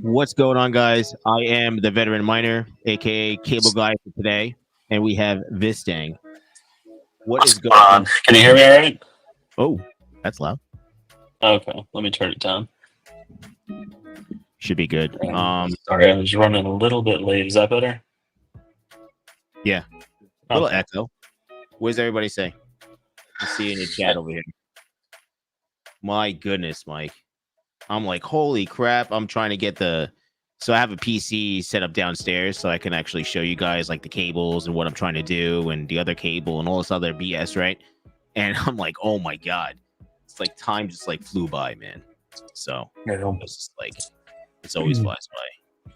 What's going on, guys? I am the Veteran Miner, aka Cable Guy for today, and we have Vistang. What is going on? Can you hear me all right? Oh, that's loud. Okay, let me turn it down. Should be good. Sorry, I was running a little bit late. Is that better? Yeah. A little echo. What does everybody say? I see in your chat over here. My goodness, Mike. I'm like, holy crap. I'm trying to get so I have a PC set up downstairs so I can actually show you guys like the cables and what I'm trying to do and the other cable and all this other BS, right? And I'm like, oh my God. It's like time just like flew by, man. So it's just like, it's always flies by.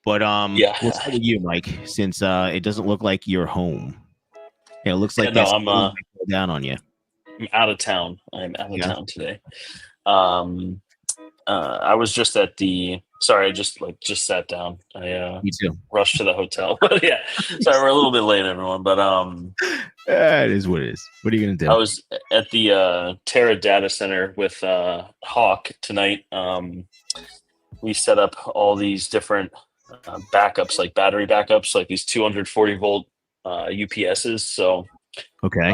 But yeah. We'll start with you, Mike, since it doesn't look like you're home. It looks like I'm down on you. I'm out of town. I'm out of town today. I was just at the. Sorry, I just sat down. I Me too. Rushed to the hotel. But yeah, sorry, we're a little bit late, everyone. But it is what it is. What are you gonna do? I was at the Terra data center with Hawk tonight. We set up all these different backups, like battery backups, like these 240 volt UPSs. So okay,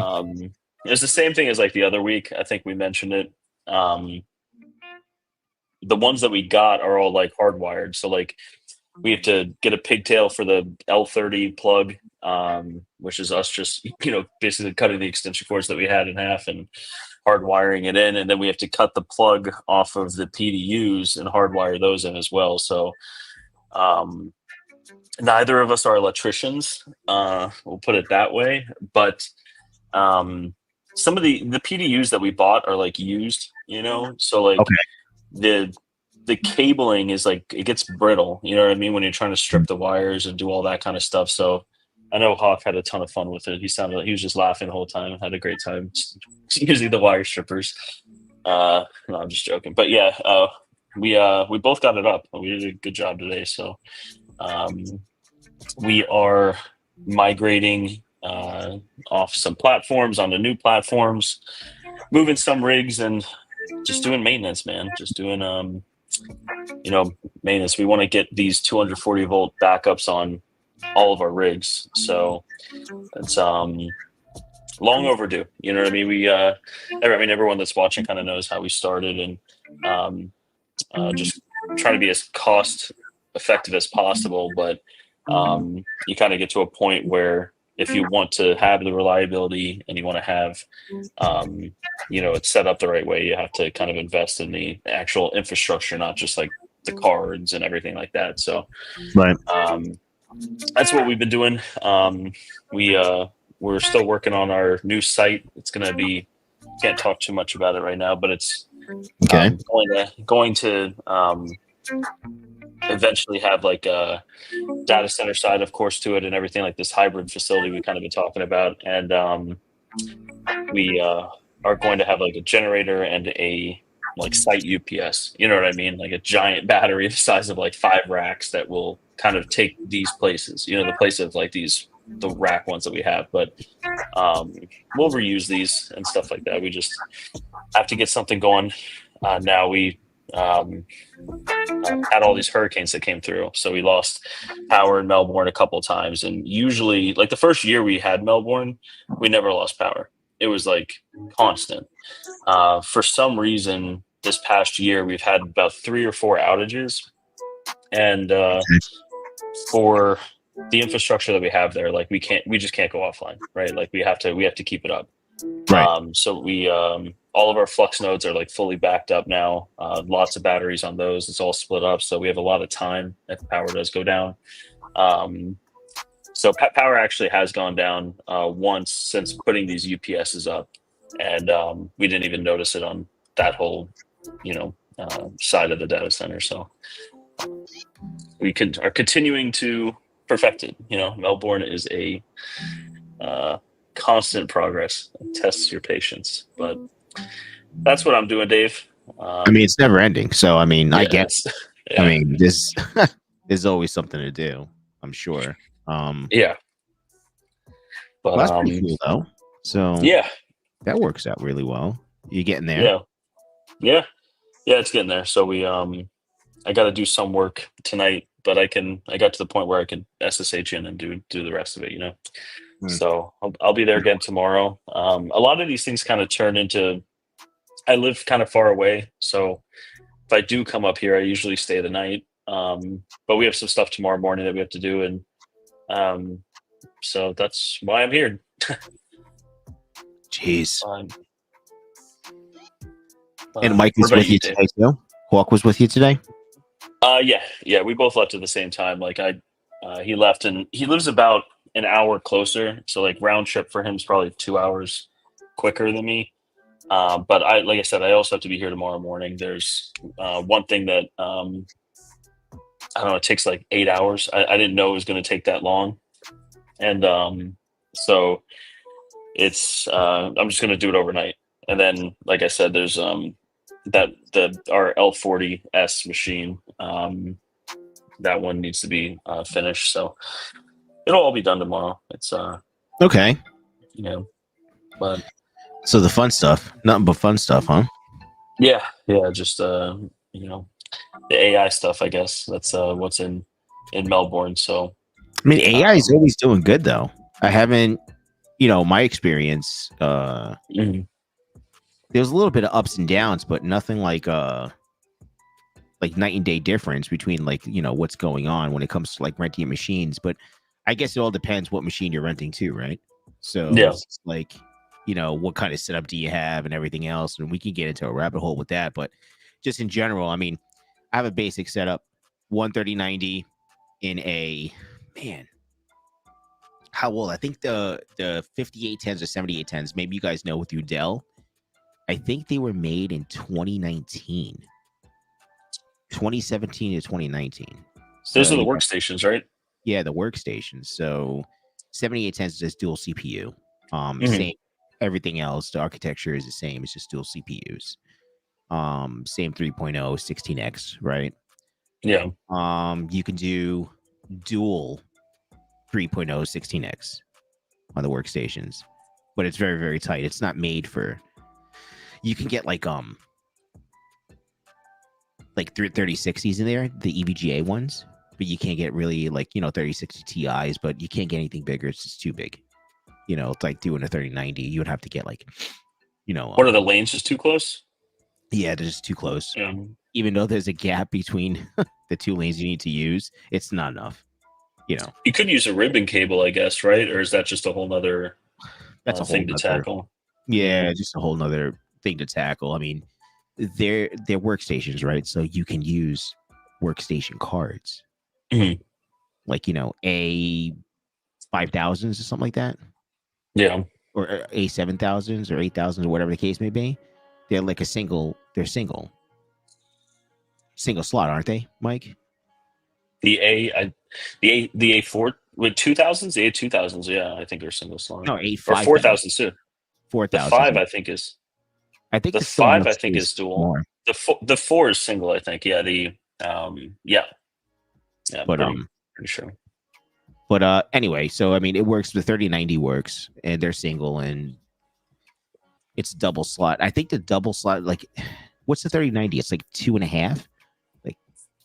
it's the same thing as like the other week. I think we mentioned it. The ones that we got are all like hardwired. So like we have to get a pigtail for the L30 plug, which is us just, basically cutting the extension cords that we had in half and hardwiring it in. And then we have to cut the plug off of the PDUs and hardwire those in as well. So neither of us are electricians, we'll put it that way. But some of the PDUs that we bought are like used, so like the cabling is like, it gets brittle, you know what I mean, when you're trying to strip the wires and do all that kind of stuff. So I know Hawk had a ton of fun with it. He sounded like he was just laughing the whole time, had a great time using the wire strippers. No, I'm just joking. But yeah, we both got it up. We did a good job today. So we are migrating off some platforms onto new platforms, moving some rigs, and just doing maintenance, man. Just doing maintenance. We want to get these 240 volt backups on all of our rigs, so it's long overdue. You know what I mean? We everyone that's watching kind of knows how we started, and just trying to be as cost effective as possible. But you kind of get to a point where if you want to have the reliability and you want to have, it's set up the right way, you have to kind of invest in the actual infrastructure, not just like the cards and everything like that. So, right. That's what we've been doing. We're still working on our new site. It's going to be, can't talk too much about it right now, but it's going to eventually have like a data center side, of course, to it and everything, like this hybrid facility we kind of been talking about. And we are going to have like a generator and a like site UPS. You know what I mean? Like a giant battery the size of like 5 racks that will kind of take these places. You know, the place of like the rack ones that we have, but we'll reuse these and stuff like that. We just have to get something going. Now we had all these hurricanes that came through, so we lost power in Melbourne a couple of times. And usually, like the first year we had Melbourne, we never lost power. It was like constant. For some reason, this past year we've had about 3 or 4 outages, and for the infrastructure that we have there, like we just can't go offline, right? Like we have to keep it up. Right. So we all of our flux nodes are like fully backed up now. Lots of batteries on those. It's all split up, so we have a lot of time if the power does go down. So power actually has gone down once since putting these UPSs up, and we didn't even notice it on that whole, side of the data center. So we are continuing to perfect it. Melbourne is a constant progress. It tests your patience, but that's what I'm doing, Dave. I mean, it's never ending. So, I mean, yeah, I guess. Yeah. I mean, there's always something to do. I'm sure. Yeah. But well, that's pretty cool, though. So yeah, that works out really well. You're getting there. Yeah. It's getting there. So I got to do some work tonight, but I got to the point where I can SSH in and do the rest of it. So I'll be there again tomorrow. A lot of these things kind of turn into, I live kind of far away, so if I do come up here, I usually stay the night. But we have some stuff tomorrow morning that we have to do, and so that's why I'm here. Jeez. And And Mike was with you today too? Hawk was with you today? Yeah. We both left at the same time. Like he left, and he lives about an hour closer, so like round trip for him is probably 2 hours quicker than me. But like I said, I also have to be here tomorrow morning. There's one thing that I don't know. It takes like 8 hours. I didn't know it was going to take that long, and so it's I'm just going to do it overnight. And then, like I said, there's our L40S machine. That one needs to be finished, so it'll all be done tomorrow. It's okay. But so the fun stuff, nothing but fun stuff, huh? Yeah. Just the AI stuff, I guess. That's what's in Melbourne. So I mean, AI is always doing good, though. I haven't, my experience. There's a little bit of ups and downs, but nothing like night and day difference between what's going on when it comes to like renting machines. But I guess it all depends what machine you're renting too, right? So it's like, what kind of setup do you have and everything else, and we can get into a rabbit hole with that. But just in general, I mean, I have a basic setup, 13090 in a how old? I think the 5810s or 7810s. Maybe you guys know with Udell. I think they were made in 2019, 2017 to 2019. Those are the workstations, right? Yeah, the workstations. So 7810 is just dual CPU. Same, everything else. The architecture is the same. It's just dual CPUs. Same 3.0 16x, right? Yeah. You can do dual 3.0 16x on the workstations, but it's very, very tight. It's not made for. You can get like 3060s in there, the EVGA ones, but you can't get really 3060 Ti's, but you can't get anything bigger. It's just too big. It's like doing a 3090. You would have to get what are the lanes just too close? Yeah, they're just too close. Yeah. Even though there's a gap between the two lanes you need to use, it's not enough. You could use a ribbon cable, I guess, right? Or is that just a whole nother that's a whole thing to tackle? Yeah, just a whole nother thing to tackle. I mean, they're workstations, right? So you can use workstation cards, like A5000s or something like that. Yeah, or A7000s or 8000s or whatever the case may be. They're like single slot, aren't they, Mike? The A4 with 2000s, the A2000s, yeah, I think are single slot. No, A Or 5000. 4000s too. 4000. The 5 I think is I think the it's still 5 more I think is dual. more. The 4 is single, I think. Yeah, yeah, But pretty sure. But anyway, so I mean, it works. The 3090 works, and they're single, and it's double slot. I think the double slot, like, what's the 3090? It's like 2.5, like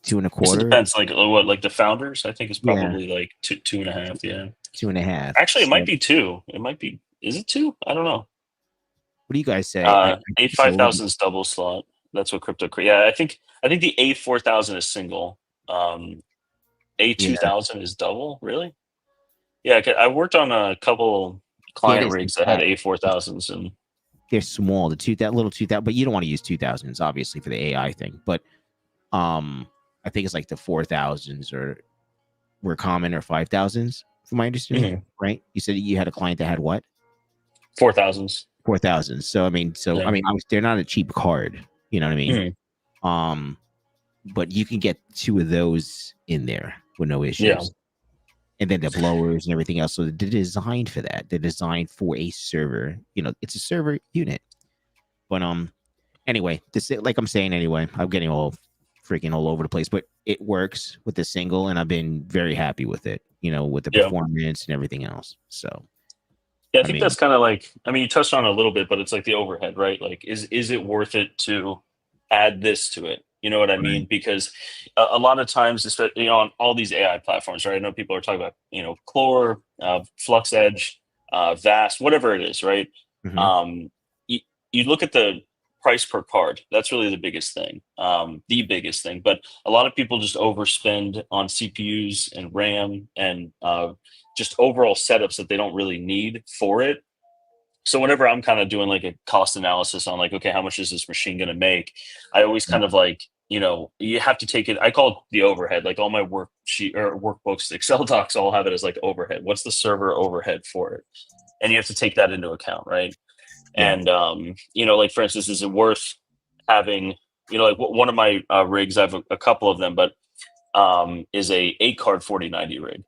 2.25. It depends. Like what, like the founders, I think is Yeah. probably like 2.5. Yeah, 2.5. actually, it So, might be 2. It might be. Is it 2? I don't know. what do you guys say? A5000 is double slot. That's what crypto. Yeah, I think the A4000 is single. A2000 is double. Really? Yeah, I worked on a couple client rigs that had A4000s, and they're small. That little 2000, but you don't want to use 2000s obviously for the AI thing. But I think it's like the 4000s were common, or 5000s, from my understanding. Right? You said you had a client that had what? 4000s. 4000. So I mean, they're not a cheap card. You know what I mean? But you can get 2 of those in there with no issues. Yeah. And then the blowers and everything else. So they're designed for that. They're designed for a server. You know, it's a server unit. But anyway, like I'm saying, anyway, I'm getting all over the place. But it works with the single, and I've been very happy with it. You know, with the performance and everything else. So. Yeah, I think that's kind of like, I mean, you touched on it a little bit, but it's like the overhead, right? Like, is it worth it to add this to it? You know what I mean? Because a lot of times, especially, on all these AI platforms, right? I know people are talking about, Core, Flux Edge, Vast, whatever it is, right? You look at the price per card. That's really the biggest thing, the biggest thing. But a lot of people just overspend on CPUs and RAM and just overall setups that they don't really need for it. So whenever I'm kind of doing like a cost analysis on like, okay, how much is this machine going to make? I always kind of like, you have to take it. I call it the overhead. Like all my worksheet or workbooks, Excel docs, all have it as like overhead. What's the server overhead for it? And you have to take that into account, right? Yeah. And like for instance, is it worth having? Like one of my rigs, I have a couple of them, but is a 8-card 4090 rig.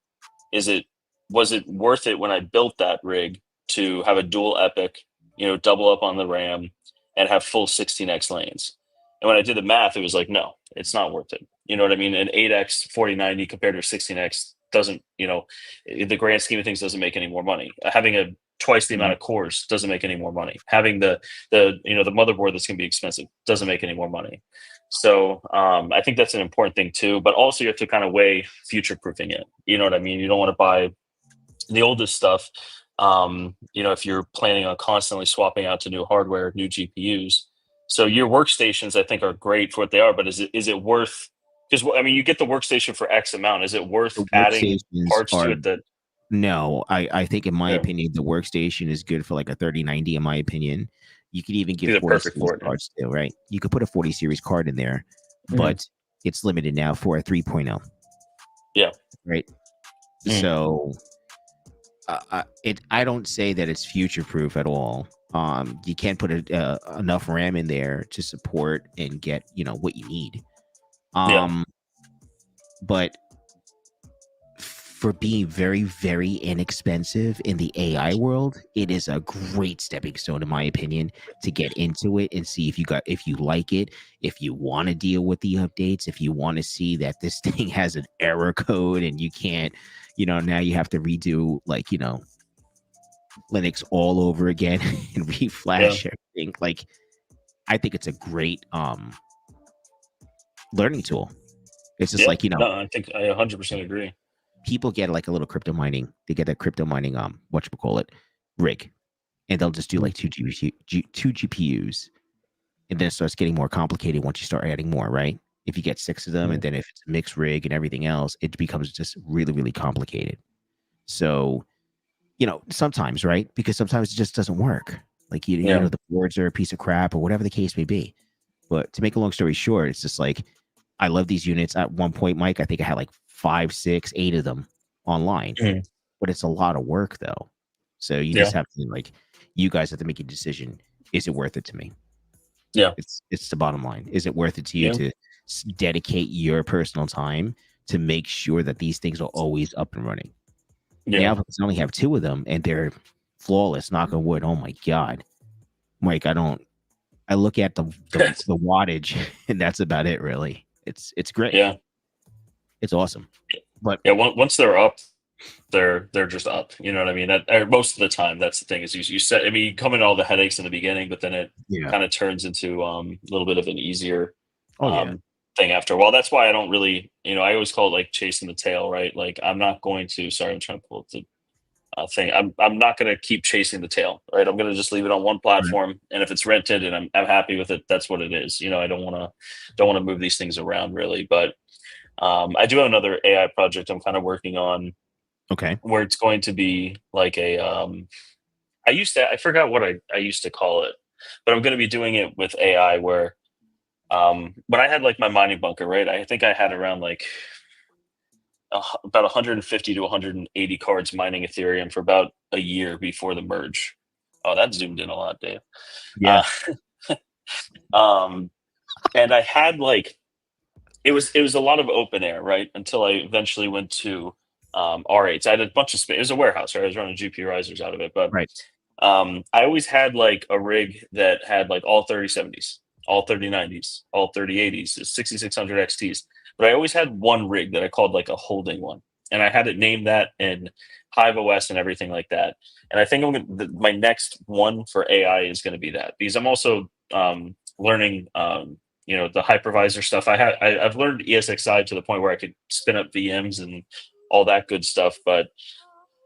Was it worth it when I built that rig to have a dual epic, double up on the RAM and have full 16x lanes? And when I did the math, it was like, no, it's not worth it. You know what I mean? An 8x 4090 compared to a 16x doesn't, the grand scheme of things doesn't make any more money. Having twice the amount of cores doesn't make any more money. Having the motherboard that's going to be expensive doesn't make any more money. So I think that's an important thing too. But also you have to kind of weigh future proofing it. You know what I mean? You don't want to buy the oldest stuff. If you're planning on constantly swapping out to new hardware, new GPUs. So your workstations, I think, are great for what they are. But is it worth? Because I mean, you get the workstation for X amount. Is it worth adding parts to it that? No, I think in my opinion, the workstation is good for like a 3090. In my opinion, you could even get 40 series cards still, right? You could put a 40 series card in there, but it's limited now for a 3.0. Yeah. Right. So I don't say that it's future proof at all. You can't put enough RAM in there to support and get what you need. But for being very, very inexpensive in the AI world, it is a great stepping stone, in my opinion, to get into it and see if you like it, if you want to deal with the updates, if you want to see that this thing has an error code and you can't, now you have to redo like, Linux all over again and reflash everything. Like, I think it's a great learning tool. It's just like, No, I think I 100% agree. People get like a little crypto mining. They get a crypto mining rig, and they'll just do like two GPUs, and then it starts getting more complicated once you start adding more, right? If you get 6 of them, and then if it's a mixed rig and everything else, it becomes just really, really complicated. So, sometimes, right? Because sometimes it just doesn't work. Like the boards are a piece of crap or whatever the case may be. But to make a long story short, it's just like, I love these units. At one point, Mike, I think I had like 5, 6, 8 of them online, but it's a lot of work though. So you just have to you guys have to make a decision. Is it worth it to me? Yeah. It's the bottom line. Is it worth it to you to dedicate your personal time to make sure that these things are always up and running. Yeah. Now I only have 2 of them and they're flawless, knock on wood. Oh my God. Mike, I look at the wattage and that's about it really. It's great. Yeah. It's awesome. But yeah, once they're up, they're just up. You know what I mean? Or most of the time, that's the thing is you set. I mean, you come in all the headaches in the beginning, but then it kind of turns into a little bit of an easier thing after a while. That's why I don't really, I always call it like chasing the tail, right? Like I'm not going to. Sorry, I'm trying to pull up the thing. I'm not going to keep chasing the tail, right? I'm going to just leave it on one platform, and if it's rented and I'm happy with it, that's what it is. I don't want to move these things around really, but I do have another AI project I'm kind of working on. Okay. Where it's going to be like a I forgot what I used to call it, but I'm going to be doing it with AI where when I had like my mining bunker, right? I think I had around like about 150 to 180 cards mining Ethereum for about a year before the merge. Oh, that zoomed in a lot, Dave. Yeah. And I had like it was a lot of open air, right? Until I eventually went to R8. I had a bunch of space. It was a warehouse, right? I was running GPURisers out of it, but I always had like a rig that had like all 3070s, all 3090s, all 3080s, 6600 XTs. But I always had one rig that I called like a holding one, and I had it named that in Hive OS and everything like that. And I think my next one for AI is going to be that, because I'm also learning. The hypervisor stuff. I've learned ESXi to the point where I could spin up VMs and all that good stuff, but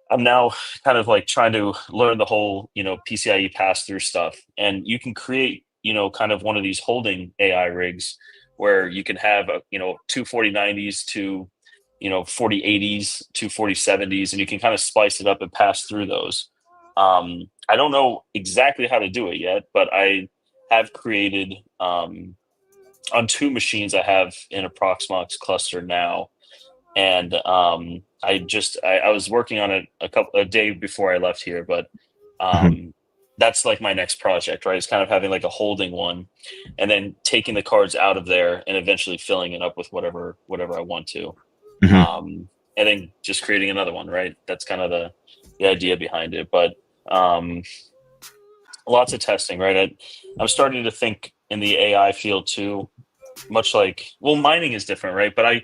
I'm now kind of like trying to learn the whole, PCIe pass-through stuff. And you can create, kind of one of these holding AI rigs where you can have, 24090s to, 4080s, 24070s, and you can kind of splice it up and pass through those. I don't know exactly how to do it yet, but I have created, on 2 machines I have in a Proxmox cluster now, and I was working on it a day before I left here, but that's like my next project, right? It's kind of having like a holding one, and then taking the cards out of there and eventually filling it up with whatever I want to, and then just creating another one, right? That's kind of the idea behind it, but lots of testing, right? I'm starting to think in the AI field too. Much like, mining is different, right? But I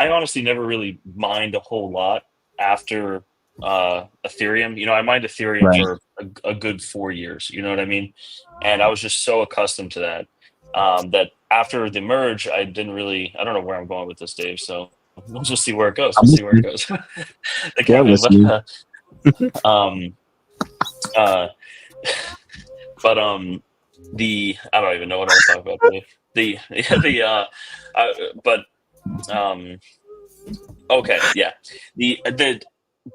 honestly never really mined a whole lot after Ethereum. I mined Ethereum for a good 4 years. You know what I mean? And I was just so accustomed to that that after the merge, I don't know where I'm going with this, Dave. So we'll just see where it goes. We'll see where it goes. But I don't even know what I was talking about, Dave. Okay, yeah. The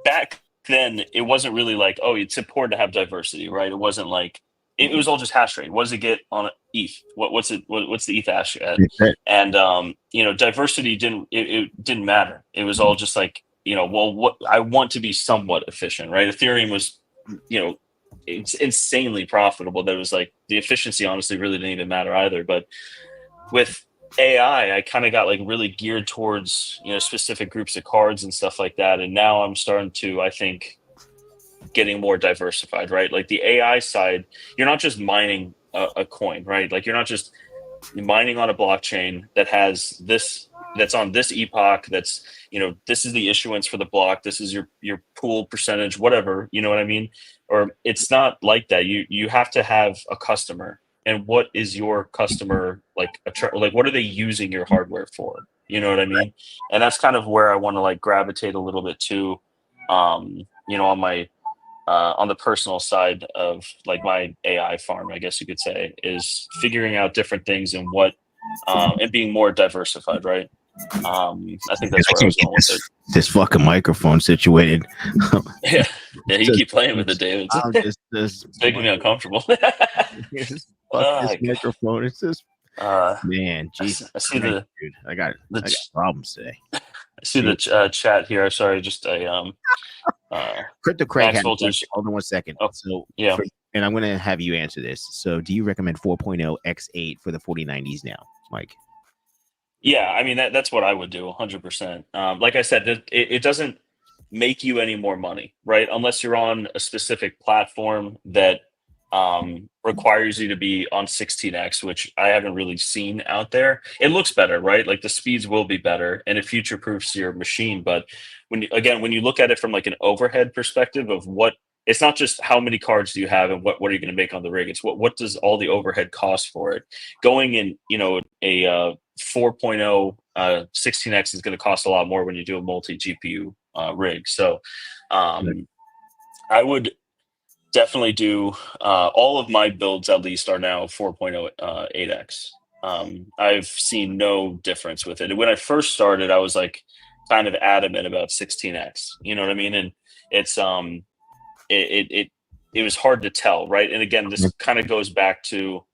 back then it wasn't really like, it's important to have diversity, right? It wasn't like it was all just hash rate. What does it get on ETH? What's the ETH hash at? And diversity didn't matter. It was all just like, what I want to be somewhat efficient, right? Ethereum was, it's insanely profitable. That was like the efficiency honestly really didn't even matter either. But with AI, I kind of got like really geared towards, specific groups of cards and stuff like that. And now I'm starting to, I think, getting more diversified, right? Like the AI side, you're not just mining a coin, right? Like you're not just mining on a blockchain that has this, that's on this epoch, that's, this is the issuance for the block, this is your pool percentage, whatever, you know what I mean? Or it's not like that. You have to have a customer, and what is your customer like? Like what are they using your hardware for? You know what I mean? And that's kind of where I want to like gravitate a little bit to, on my on the personal side of like my AI farm, I guess you could say, is figuring out different things and what and being more diversified, right? I think that's where I was going with it. This fucking microphone situated. Yeah, you keep playing with it, David. It's making me uncomfortable. This microphone. It's just man, Jesus. I see dude. I got problems today. I see the chat here. Sorry, just Crypto Craig had voltage. Hold on one second. Oh, so yeah, and I'm gonna have you answer this. So, do you recommend 4.0 X8 for the 4090s now, Mike? Yeah, I mean that's what I would do 100%. Like I said, it doesn't make you any more money, right? Unless you're on a specific platform that requires you to be on 16x, which I haven't really seen out there. It looks better, right? Like the speeds will be better, and it future proofs your machine. But when you look at it from like an overhead perspective of what, it's not just how many cards do you have and what are you going to make on the rig. It's what does all the overhead cost for it. Going in, a 4.0 16x is going to cost a lot more when you do a multi GPU rig. So I would definitely do all of my builds, at least, are now 4.0 8x. I've seen no difference with it. When I first started, I was like kind of adamant about 16x. You know what I mean? And it's it was hard to tell, right? And again, this kind of goes back to,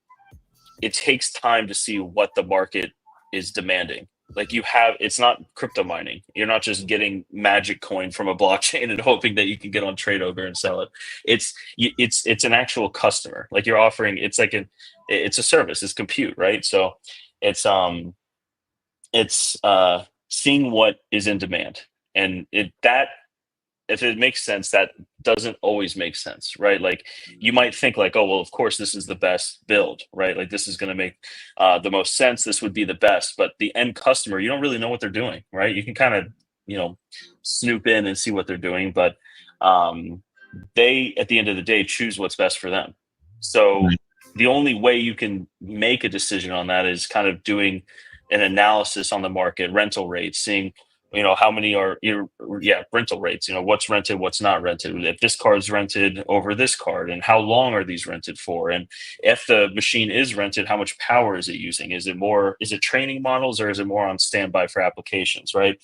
it takes time to see what the market is demanding. Like it's not crypto mining. You're not just getting magic coin from a blockchain and hoping that you can get on trade over and sell it. It's an actual customer. Like you're offering, it's a service, it's compute, right? So it's seeing what is in demand. And if it makes sense, that doesn't always make sense, right? Like you might think like, oh, well, of course, this is the best build, right? Like this is going to make the most sense. This would be the best, but the end customer, you don't really know what they're doing, right? You can kind of, snoop in and see what they're doing, but they, at the end of the day, choose what's best for them. So the only way you can make a decision on that is kind of doing an analysis on the market, rental rates, seeing how many are rental rates, what's rented, what's not rented, if this card's rented over this card, and how long are these rented for, and if the machine is rented, how much power is it using, is it training models, or is it more on standby for applications, right?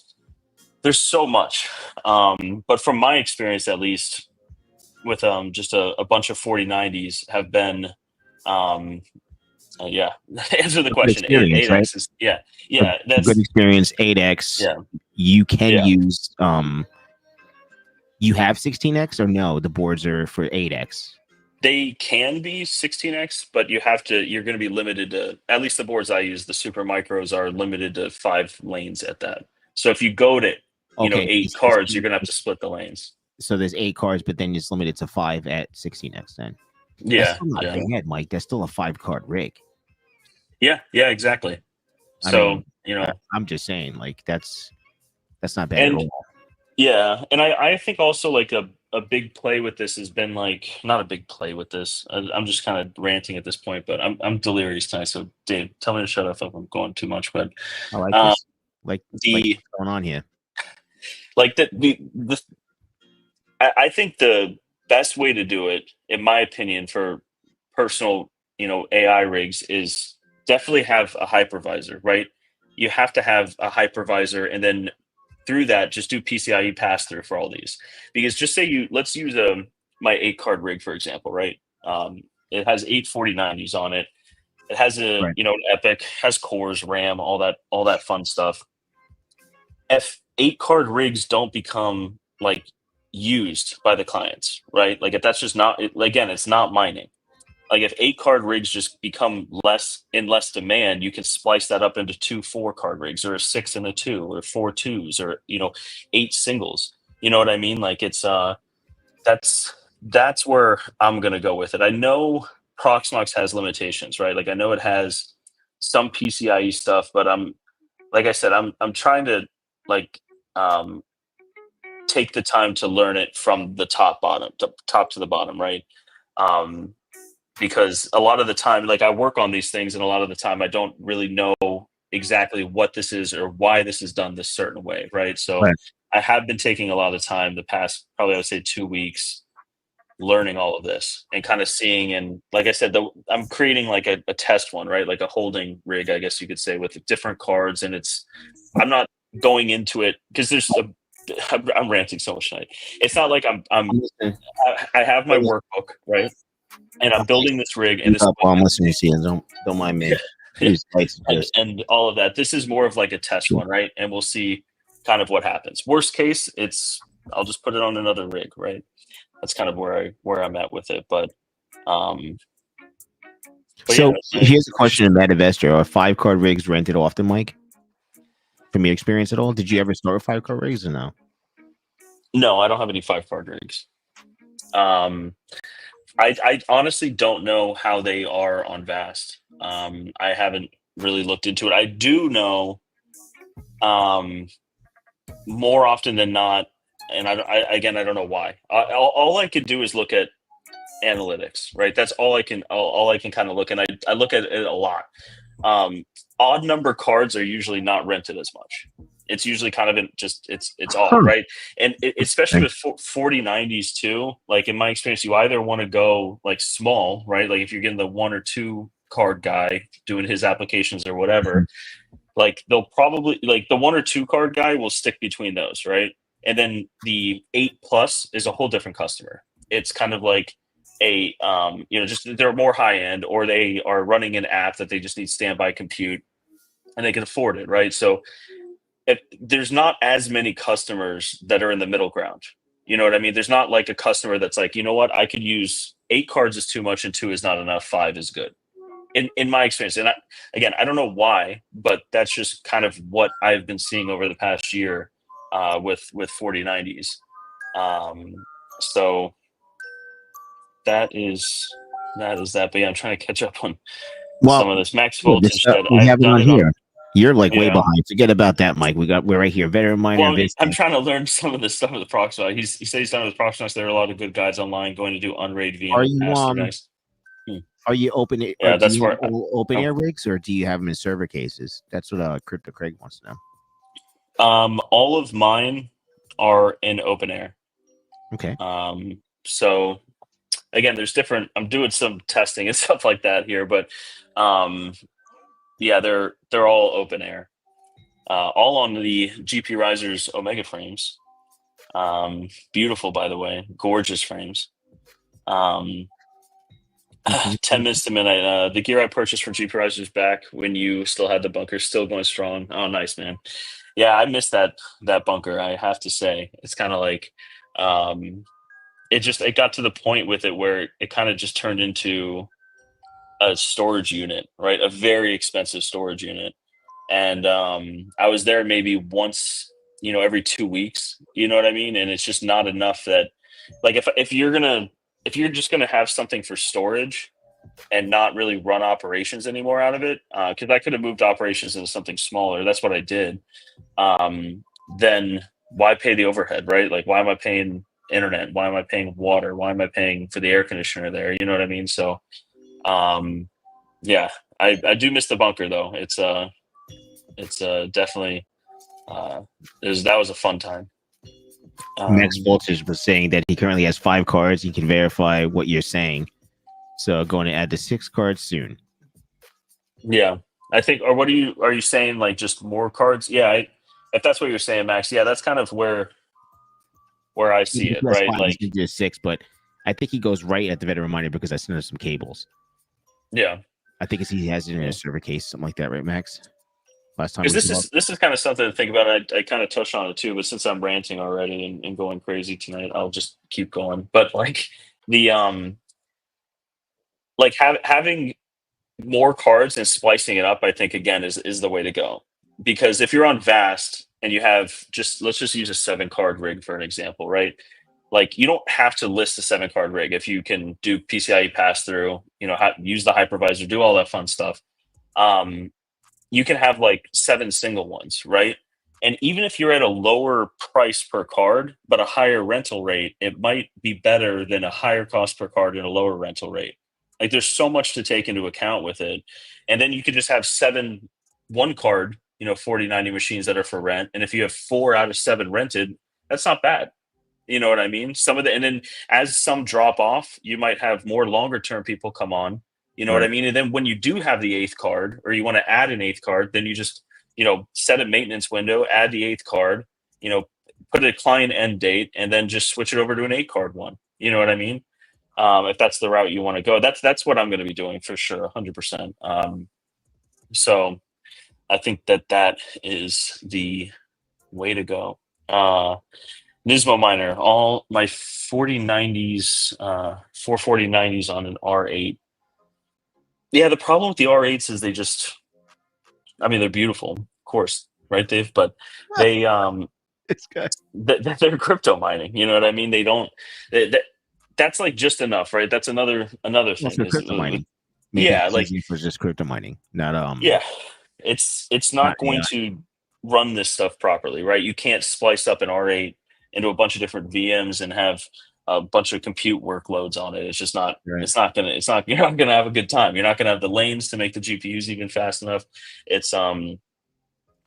There's so much, but from my experience, at least with just a bunch of 4090s have been answer the question. 8x right? is that's good experience. 8x. Yeah. You can use you have 16x or no? The boards are for 8x. They can be 16x, but you're going to be limited to, at least the boards I use, the super micros are limited to 5 lanes at that. So if you go to 8 cards, you're going to have to split the lanes. So there's 8 cards, but then it's limited to 5 at 16x then. Yeah. That's still not bad, Mike. That's still a 5-card rig. Yeah, exactly. So, I'm just saying, like, that's not bad at all. Yeah, and I think also like a big play with this has been like, not a big play with this. I'm just kind of ranting at this point, but I'm delirious tonight. So Dave, tell me to shut up if I'm going too much. But I like this. Like what's going on here? Like I think the best way to do it, in my opinion, for personal, AI rigs is definitely have a hypervisor, right? You have to have a hypervisor, and then through that, just do PCIe pass through for all these. Because just say let's use my 8-card rig, for example, right? It has 8 4090s on it. It has an Epic, has cores, RAM, all that fun stuff. If 8-card rigs don't become like used by the clients, right? Like if that's just not, again, it's not mining. Like if 8-card rigs just become less demand, you can splice that up into 2 4-card rigs, or a 6 and a 2, or 4 2s, or 8 singles. You know what I mean? Like it's that's where I'm gonna go with it. I know Proxmox has limitations, right? Like I know it has some PCIe stuff, but I'm trying to take the time to learn it from the top to the bottom, right? Because a lot of the time, like I work on these things, and a lot of the time I don't really know exactly what this is or why this is done this certain way, right? So I have been taking a lot of time the past, probably I would say 2 weeks, learning all of this and kind of seeing, and like I said, I'm creating like a test one, right? Like a holding rig, I guess you could say, with different cards, and I'm not going into it because I'm ranting so much tonight. It's not like I have my workbook, right? And I'm building this rig, and I'm listening to you. Don't mind me. And all of that. This is more of like a test one, right? And we'll see kind of what happens. Worst case, I'll just put it on another rig, right? That's kind of where I'm at with it. But so here's a question: in that investor, are 5-card rigs rented often, Mike? from your experience at all? Did you ever store 5-card rigs or no? No, I don't have any 5-card rigs. I honestly don't know how they are on Vast. I haven't really looked into it. I do know, more often than not, and I don't know why. All I could do is look at analytics, right? That's all I can kind of look, and I look at it a lot. Odd number cards are usually not rented as much. It's usually kind of it's odd, right? And especially with 4090s too. Like in my experience, you either want to go like small, right? Like if you're getting the 1 or 2 card guy doing his applications or whatever, like they'll probably like the 1 or 2 card guy will stick between those, right? And then the 8+ is a whole different customer. It's kind of like a just they're more high end, or they are running an app that they just need standby compute and they can afford it, right? So there's not as many customers that are in the middle ground. You know what I mean? There's not like a customer that's like, you know what, I could use 8 cards is too much and 2 is not enough, 5 is good. In my experience, and I don't know why, but that's just kind of what I've been seeing over the past year with 4090s. So that is that. But yeah, I'm trying to catch up on some of this. Max voltage said I've done it here. You're like way behind. Forget about that, Mike. We're right here. Veteran Miner. Well, I'm trying to learn some of the stuff with the Proxmox. He said he's done with Proxmox. There are a lot of good guides online going to do unraid VM. Are you open? Yeah, that's where open air rigs, or do you have them in server cases? That's what Crypto Craig wants to know. All of mine are in open air. Okay. So again, there's different. I'm doing some testing and stuff like that here, but yeah, they're all open air. All on the GPURisers Omega frames. Beautiful, by the way, gorgeous frames. 10 minutes to midnight. The gear I purchased from GPURisers back when you still had the bunker, still going strong. Oh, nice, man. Yeah, I missed that bunker. I have to say, it's kind of like it got to the point with it where it kind of just turned into a storage unit, right? A very expensive storage unit. And I was there maybe once, every 2 weeks, you know what I mean? And it's just not enough that, like, if you're just gonna have something for storage and not really run operations anymore out of it, because I could have moved operations into something smaller. That's what I did. Then why pay the overhead, right? Like, why am I paying internet? Why am I paying water? Why am I paying for the air conditioner there? You know what I mean? So, yeah, I do miss the bunker though. It's definitely that was a fun time. Max Voltage was saying that he currently has 5 cards. He can verify what you're saying. So going to add the 6 cards soon. Yeah, I think. Or what are you saying? Like just more cards? Yeah, if that's what you're saying, Max. Yeah, that's kind of where I see it, right? Like just 6, but I think he goes right at the Veteran Miner because I sent him some cables. Yeah, I think he has it in a server case, something like that, right, Max? Last time. Because this is kind of something to think about. I kind of touched on it too, but since I'm ranting already and going crazy tonight, I'll just keep going. But like the having more cards and splicing it up, I think again is the way to go. Because if you're on Vast and you have let's just use a 7-card rig for an example, right? Like you don't have to list a 7-card rig if you can do PCIe pass through, use the hypervisor, do all that fun stuff. You can have like 7 single ones, right? And even if you're at a lower price per card, but a higher rental rate, it might be better than a higher cost per card and a lower rental rate. Like there's so much to take into account with it. And then you could just have 7 1-card, 4090 machines that are for rent. And if you have 4 out of 7 rented, that's not bad. You know what I mean? And then as some drop off, you might have more longer term people come on. You know what I mean? And then when you do have the 8th card, or you want to add an 8th card, then you just, set a maintenance window, add the 8th card, put a client end date, and then just switch it over to an 8-card one. You know what I mean? If that's the route you want to go, that's what I'm going to be doing for sure, 100%. So I think that is the way to go. Nismo Miner, all my 4090s, 44090s on an R8. Yeah, the problem with the R8s is they're beautiful, of course. right, Dave? But they It's good. they're crypto mining. You know what I mean? They don't. That's like just enough, right? That's another Well, thing for is crypto mining, maybe yeah, like easy for just crypto mining, not yeah, it's not not going AI. to run this stuff properly, right? You can't splice up an R8 into a bunch of different VMs and have a bunch of compute workloads on it. It's just not. Right. It's not. You're not gonna have a good time. You're not gonna have the lanes to make the GPUs even fast enough. It's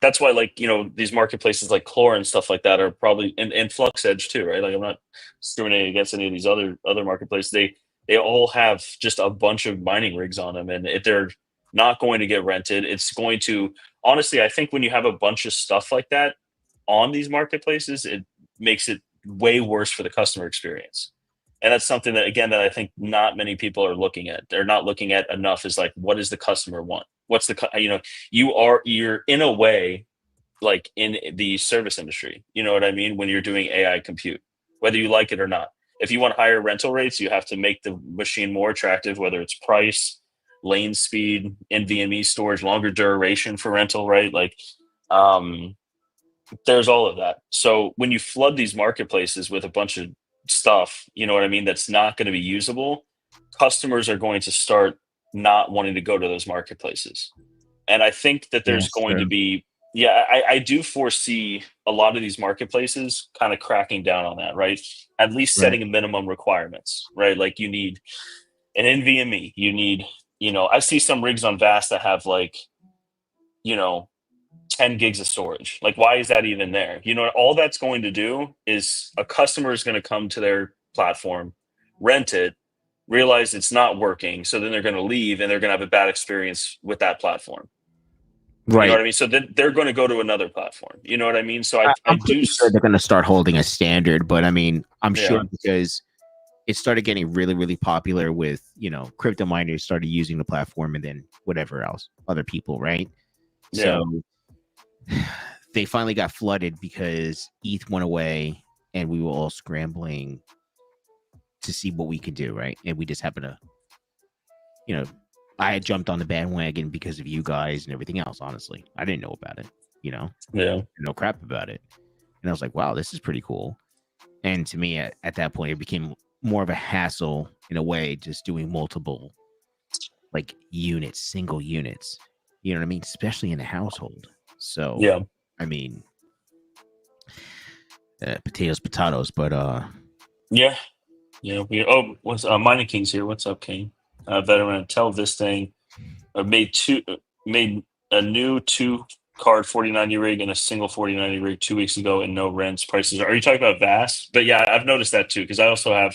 that's why, like, these marketplaces like Chlor and stuff like that are probably, and Flux Edge too, right? Like, I'm not discriminating against any of these other marketplaces. They all have just a bunch of mining rigs on them, and if they're not going to get rented, it's going to, honestly, I think when you have a bunch of stuff like that on these marketplaces, it makes it way worse for the customer experience. And that's something that, again, that I think not many people are looking at. They're not looking at enough, is like, what does the customer want? What's you're in a way like in the service industry. You know what I mean? When you're doing AI compute, whether you like it or not. If you want higher rental rates, you have to make the machine more attractive, whether it's price, lane speed, NVMe storage, longer duration for rental, right? Like, there's all of that. So when you flood these marketplaces with a bunch of stuff, you know what I mean, that's not going to be usable, customers are going to start not wanting to go to those marketplaces. And I think that Yeah, there's that's going to true. be, I do foresee a lot of these marketplaces kind of cracking down on that, right? At least Right. setting minimum requirements, right? Like, you need an NVMe, you need, I see some rigs on Vast that have like, you know, 10 gigs of storage. Like, why is that even there? All that's going to do is a customer is going to come to their platform, rent it, realize it's not working. So then they're going to leave and they're going to have a bad experience with that platform. You know Right. what I mean? So then they're going to go to another platform. You know what I mean? So I I'm do. pretty sure they're going to start holding a standard, but I mean, I'm sure Yeah. because it started getting really, really popular with, crypto miners started using the platform and then whatever else, other people, right? Yeah. So they finally got flooded because ETH went away and we were all scrambling to see what we could do, right? And we just happened to, I had jumped on the bandwagon because of you guys and everything else, honestly. I didn't know about it, Yeah. no crap about it. And I was like, wow, this is pretty cool. And to me, at that point, it became more of a hassle in a way, just doing multiple like units, single units. You know what I mean? Especially in a household. So, Yeah. I mean, potatoes. But Yeah. Yeah. What's Mining King's here? What's up, King? Veteran, tell this thing made a new 2-card 4090 rig and a single 4090 rig 2 weeks ago, and no rents. Prices are you talking about Vast? But yeah, I've noticed that too, because I also have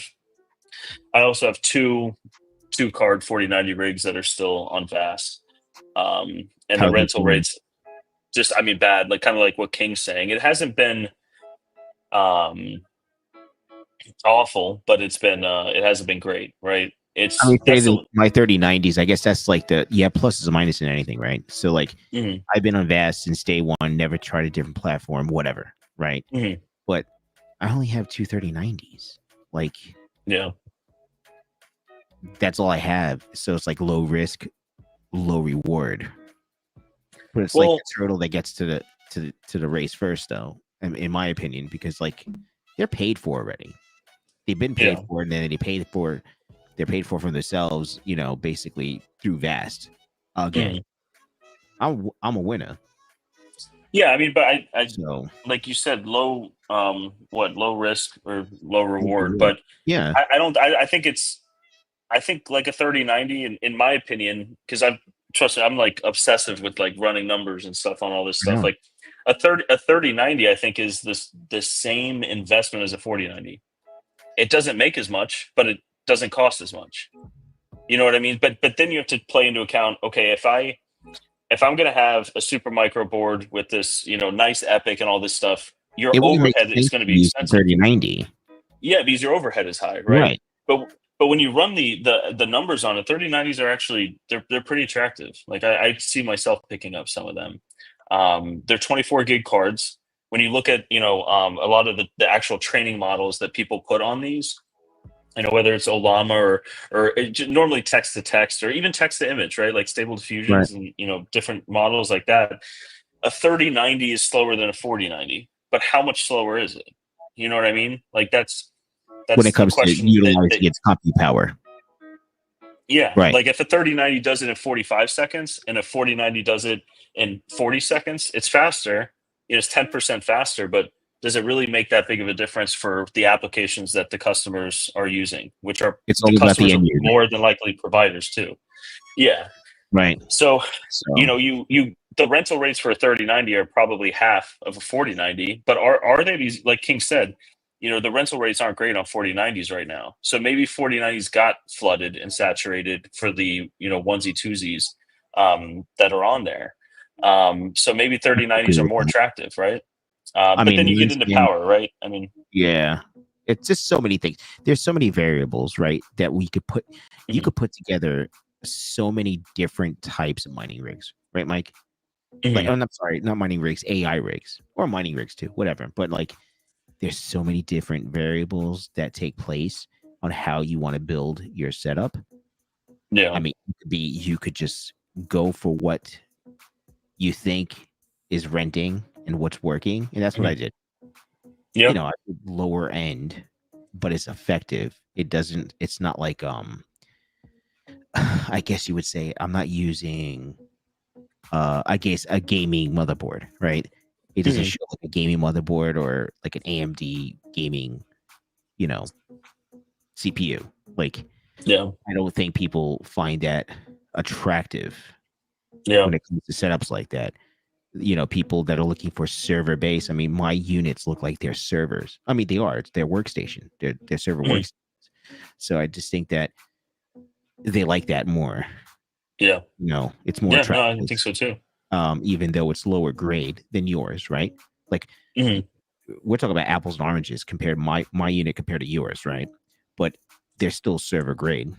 two-card 4090 rigs that are still on Vast. And the how's it rental doing? rates just, I mean, bad, like kind of like what King's saying. It hasn't been awful, but it hasn't been great, right? I mean, say That's the my 3090s. I guess that's like the pluses and minuses in anything, right? So like, mhm, I've been on Vast since day one. Never tried a different platform, whatever, right? mhm, But I only have two 3090s. Like, yeah. that's all I have. So it's like low risk, low reward. But it's like Well, the turtle that gets to the race first, though, in my opinion, because like they're paid for already. They've been paid yeah. for, and then they're paid for from themselves, basically through Vast. Again, Mhm. I'm a winner. Yeah, I mean, but I So like you said, low risk or low reward. But yeah, I don't. I think like a 3090, in my opinion, because trust me, I'm like obsessive with like running numbers and stuff on all this I stuff. know. Like a 3090, I think, is the same investment as a 4090. It doesn't make as much, but it doesn't cost as much. You know what I mean? But then you have to play into account, okay, if I'm going to have a super micro board with this, nice epic and all this stuff, your It wouldn't make overhead is sense going to to be use the expensive. 3090. Yeah, because your overhead is high, right? Right. But when you run the numbers on it, 3090s are actually they're pretty attractive. Like, I see myself picking up some of them. They're 24 gig cards. When you look at a lot of the actual training models that people put on these, whether it's Olama or normally text to text or even text to image, right? Like Stable Right. Diffusions and different models like that. a 3090 is slower than a 4090, but how much slower is it? You know what I mean? Like that's when it the comes to question utilizing its compute power. yeah, Right. like if a 3090 does it in 45 seconds and a 4090 does it in 40 seconds, it's faster. It's 10% faster, but does it really make that big of a difference for the applications that the customers are using, which are It's the all about the customers are end user. more than likely providers too. Yeah. Right. So, So you the rental rates for a 3090 are probably half of a 4090, but are they these, like King said, the rental rates aren't great on 4090s right now. So maybe 4090s got flooded and saturated for the, onesie twosies that are on there. So maybe 3090s are more attractive, right? I But mean, then you get into power, right? I mean, yeah, it's just so many things. There's so many variables, right? That we could put, you could put together so many different types of mining rigs, right, Mike? Like, I'm sorry, not mining rigs, AI rigs, or mining rigs too, whatever. But like, there's so many different variables that take place on how you want to build your setup. Yeah. I mean, you could just go for what you think is renting and what's working, and that's what I did. Yeah. I did lower end, but it's effective. It's not like I guess you would say I'm not using I guess a gaming motherboard, right? It doesn't show like a gaming motherboard or like an AMD gaming, CPU. Like, Yeah. I don't think people find that attractive Yeah. when it comes to setups like that. People that are looking for server base. I mean, my units look like they're servers. I mean, they are. It's their workstation. They're server workstations. So I just think that they like that more. Yeah. It's more attractive. No, I think so too. Even though it's lower grade than yours, right? Like, we're talking about apples and oranges compared my unit compared to yours, right? But they're still server grade.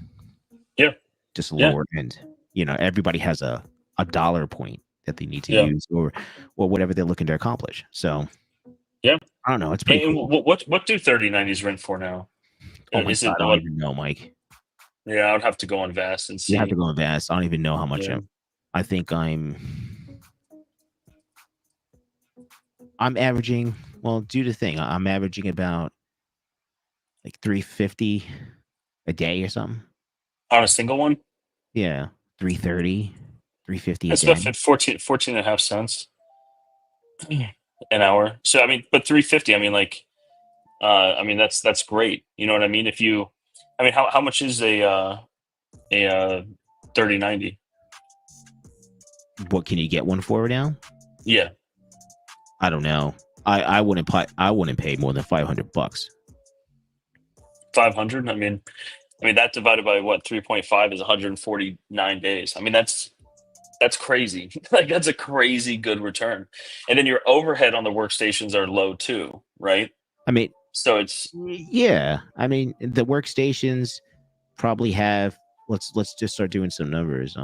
Yeah. Just lower end. Everybody has a dollar point that they need to use or whatever they're looking to accomplish. So yeah, I don't know. It's pretty cool. What do 3090s rent for now? Oh my God, I don't even know, Mike. Yeah, I would have to go on Vast and see. You have to go on Vast. I don't even know how much I think I'm averaging. Well, do the thing. I'm averaging about like 350 a day or something. On a single one? Yeah, 330, 350 That's a day. about 14 and a half cents an hour. So I mean, but 350. I mean, like, that's great. You know what I mean? How much is a 3090? What can you get one for now? Yeah, I don't know. I wouldn't pay more than $500. 500. I mean, that divided by what 3.5 is 149 days. I mean, that's crazy. Like, that's a crazy good return. And then your overhead on the workstations are low too, right? I mean, so it's I mean, the workstations probably have. Let's just start doing some numbers.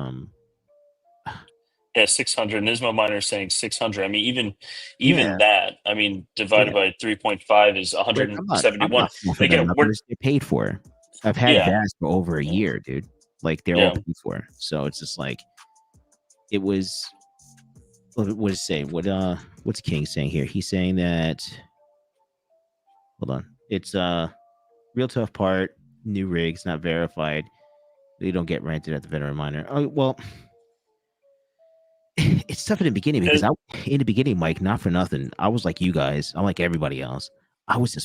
600. Nismo Miner is saying 600. I mean, even that. I mean, divided by 3.5 is 171. Again, they're paid for. I've had Vast for over a year, dude. Like, they're all paid for. So it's just like it was. What is it saying? What's King saying here? He's saying that. Hold on. It's real tough part. New rigs not verified. They don't get rented at the Veteran Miner. Oh well. It's tough in the beginning because in the beginning, Mike, not for nothing, I was like you guys. I'm like everybody else. I was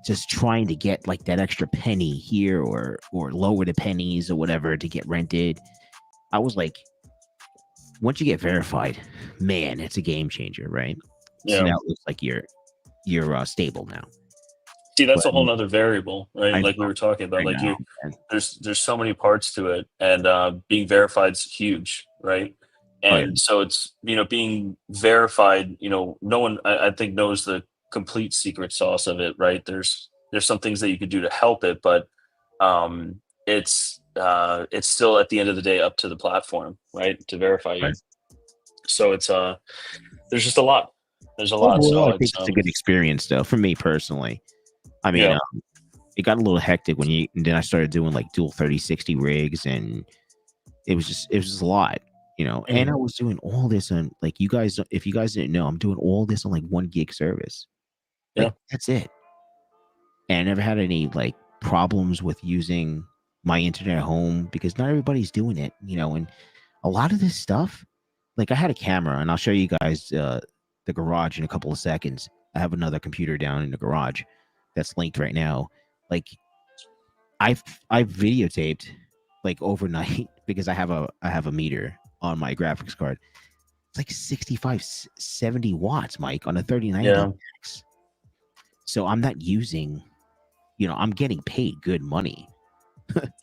just trying to get like that extra penny here or lower the pennies or whatever to get rented. I was like, once you get verified, man, it's a game changer, right? So now it looks like you're stable now. See, that's a whole nother variable, right? Like we were talking about, like there's so many parts to it, and being verified is huge, right? And so it's, being verified, no one I think knows the complete secret sauce of it, right? There's some things that you could do to help it, but it's still at the end of the day up to the platform, right, to verify you. So it's there's just a lot. There's a lot. Overall, So I think it's a good experience, though, for me personally. I mean, it got a little hectic and then I started doing like dual 3060 rigs, and it was just a lot. you know, and I was doing all this on like you guys. If you guys didn't know, I'm doing all this on like 1 gig service. Like Yeah. that's it. And I never had any like problems with using my internet at home because not everybody's doing it, you know. And a lot of this stuff, like I had a camera, and I'll show you guys the garage in a couple of seconds. I have another computer down in the garage that's linked right now. Like I've videotaped like overnight because I have a meter on my graphics card. It's like 65, 70 watts, Mike, on a 3090 Yeah. Max. So I'm not using, you know, I'm getting paid good money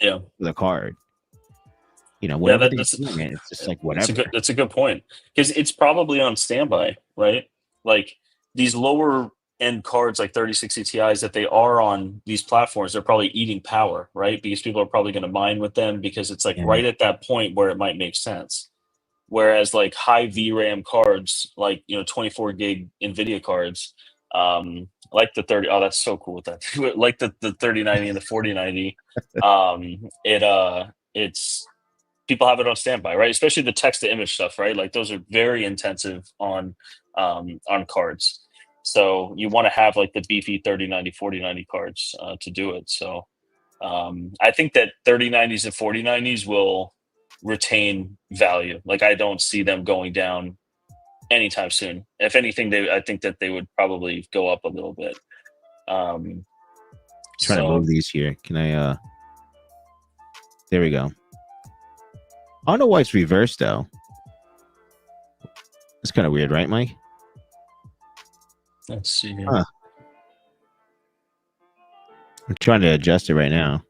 Yeah. for the card. You know, whatever that's doing, man, it's just like whatever. That's a good point, because it's probably on standby, right? Like these lower end cards like 3060 Ti's that they are on these platforms, they're probably eating power, right? Because people are probably going to mine with them because it's like right at that point where it might make sense. Whereas like high VRAM cards, like 24 gig NVIDIA cards, like the 30. Oh, that's so cool with that. Like the 3090 and the 4090, it's people have it on standby, right? Especially the text to image stuff, right? Like those are very intensive on cards. So you want to have like the beefy 3090, 4090 cards to do it. So I think that 3090s and 4090s will retain value. Like I don't see them going down anytime soon. If anything, I think that they would probably go up a little bit. Trying to move these here. Can I there we go. I don't know why it's reversed though. It's kind of weird, right, Mike? Let's see here. Huh. I'm trying to adjust it right now.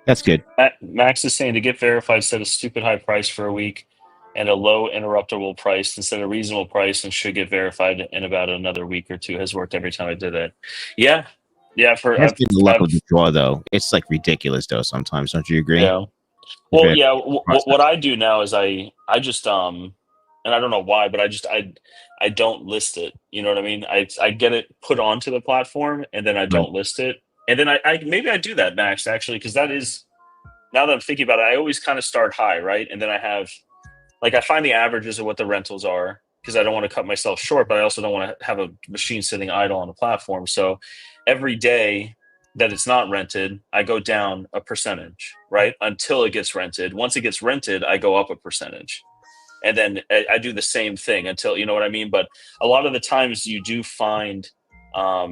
That's good. Max is saying to get verified, set a stupid high price for a week and a low interruptible price instead of reasonable price, and should get verified in about another week or two. Has worked every time I did that. Yeah. I've heard. That's been the luck of the draw, though. It's like ridiculous, though. Sometimes, don't you agree? Yeah. Well, yeah. What I do now is I just and I don't know why, but I don't list it. You know what I mean? I get it put onto the platform and then I don't list it. And then I maybe I do that, Max, actually, because that is, now that I'm thinking about it, I always kind of start high, right? And then I have, like, I find the averages of what the rentals are because I don't want to cut myself short, but I also don't want to have a machine sitting idle on the platform. So every day that it's not rented, I go down a percentage, right? Until it gets rented. Once it gets rented, I go up a percentage. And then I do the same thing until, you know what I mean? But a lot of the times you do find, at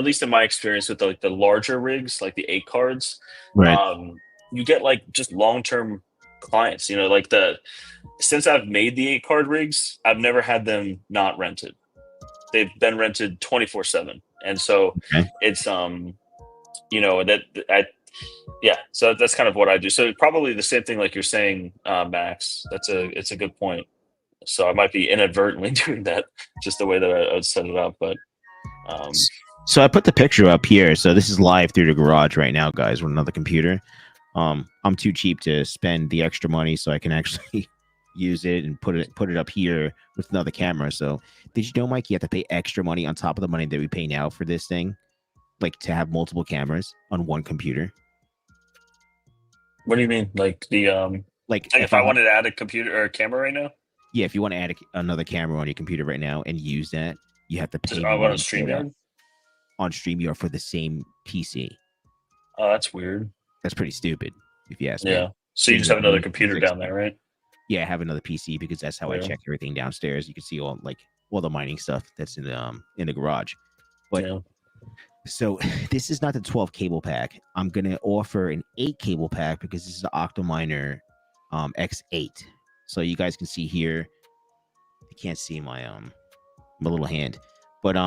least in my experience with the larger rigs, like the 8 cards, right. You get like just long-term clients, since I've made the 8 card rigs, I've never had them not rented. They've been rented 24/7. And so it's, so that's kind of what I do. So probably the same thing like you're saying, Max. It's a good point. So I might be inadvertently doing that, just the way that I would set it up. But so I put the picture up here. So this is live through the garage right now, guys, with another computer. I'm too cheap to spend the extra money, so I can actually use it and put it up here with another camera. So did you know, Mike, you have to pay extra money on top of the money that we pay now for this thing, like to have multiple cameras on one computer? What do you mean? Like the like if I wanted to add a computer or a camera right now? Yeah, if you want to add another camera on your computer right now and use that, you have to pay on StreamYard? On StreamYard for the same PC. Oh, that's weird. That's pretty stupid, if you ask me. Yeah. So you just have another computer down there, right? Yeah, I have another PC because that's how I check everything downstairs. You can see all the mining stuff that's in the garage. But so this is not the 12 cable pack. I'm gonna offer an 8 cable pack because this is the Octominer X8. So you guys can see here. You can't see my little hand, but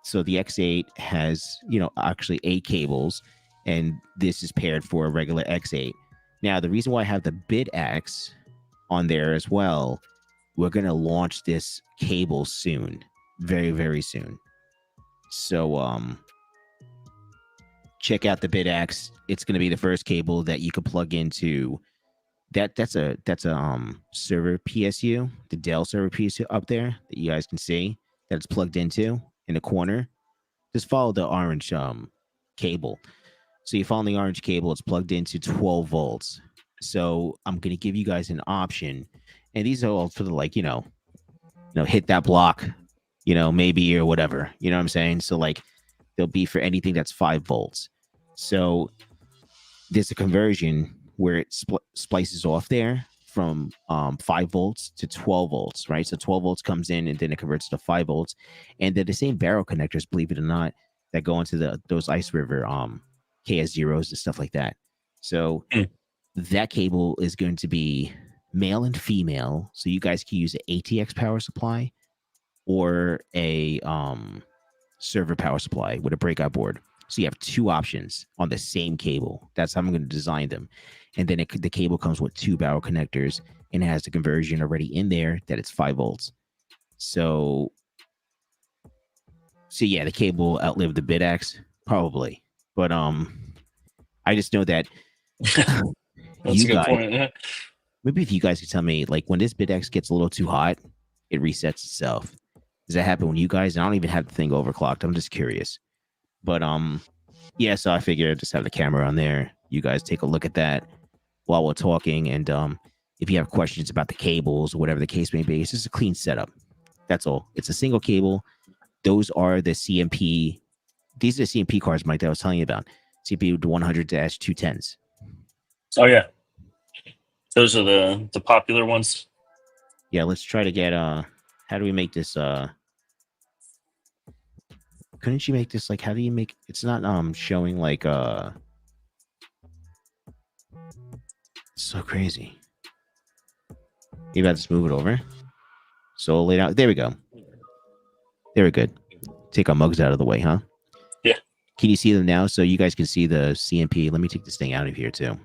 so the X8 has actually 8 cables, and this is paired for a regular X8. Now the reason why I have the BitX on there as well, we're gonna launch this cable soon, very very soon. So check out the BitX. It's gonna be the first cable that you can plug into. That's a server PSU, the Dell server PSU up there that you guys can see that it's plugged into in the corner. Just follow the orange cable. So you follow the orange cable. It's plugged into 12 volts. So I'm gonna give you guys an option, and these are all for the like hit that block, maybe or whatever. You know what I'm saying? So like they'll be for anything that's 5 volts. So there's a conversion where it splices off there from 5 volts to 12 volts, right? So 12 volts comes in and then it converts to 5 volts. And they're the same barrel connectors, believe it or not, that go into those Ice River KS zeros and stuff like that. So that cable is going to be male and female. So you guys can use an ATX power supply or a server power supply with a breakout board. So you have 2 options on the same cable. That's how I'm going to design them. And then the cable comes with 2 barrel connectors and it has the conversion already in there that it's 5 volts. So yeah, the cable outlived the BitX probably. But I just know that that's a good point. Yeah. Maybe if you guys could tell me, like, when this BitX gets a little too hot, it resets itself. Does that happen when you guys? I don't even have the thing overclocked. I'm just curious. But yeah, so I figured I'd just have the camera on there. You guys take a look at that while we're talking. And if you have questions about the cables or whatever the case may be, it's just a clean setup. That's all. It's a single cable. Those are the CMP. These are the CMP cards, Mike, that I was telling you about. CMP 100-210s. Oh yeah. Those are the popular ones. Yeah, let's try to get how do we make this couldn't you make this like how do you make it's not showing like it's so crazy. Maybe I'll just move it over. So lay out. There we go. Very good. Take our mugs out of the way, huh? Yeah. Can you see them now? So you guys can see the CMP. Let me take this thing out of here too.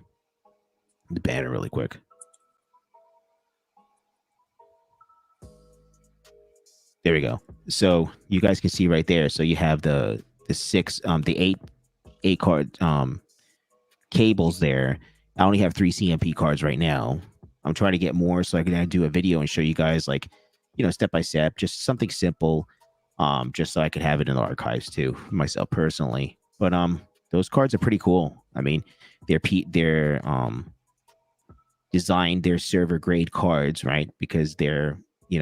The banner really quick. There we go. So you guys can see right there. So you have the 8 card cables there. I only have 3 CMP cards right now. I'm trying to get more so I can do a video and show you guys like, step by step, just something simple, just so I could have it in the archives too, myself personally. But those cards are pretty cool. I mean, they're designed, they're server grade cards, right? Because they're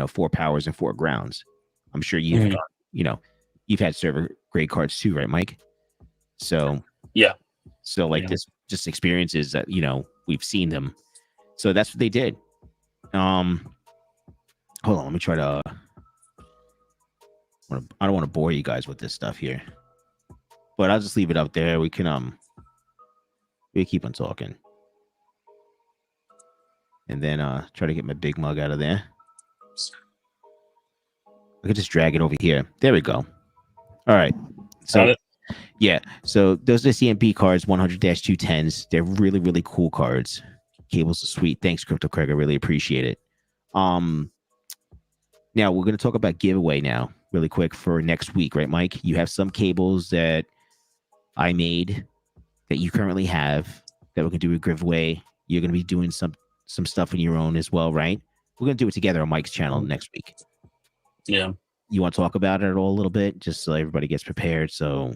4 powers and 4 grounds. I'm sure you've got, you've had server grade cards too, right, Mike? So yeah. So like this just experiences that we've seen them. So that's what they did. Hold on, let me try to. I don't want to bore you guys with this stuff here, but I'll just leave it up there. We can we keep on talking, and then try to get my big mug out of there. I could just drag it over here. There we go. All right. So yeah, so those are the CMP cards, 100-210s. They're really, really cool cards. Cables are sweet. Thanks, Crypto Craig. I really appreciate it. Now we're going to talk about giveaway now, really quick for next week, right, Mike? You have some cables that I made that you currently have that we're going to do a giveaway. You're going to be doing some stuff on your own as well, right? We're going to do it together on Mike's channel next week. Yeah. You want to talk about it at all a little bit, just so everybody gets prepared? So.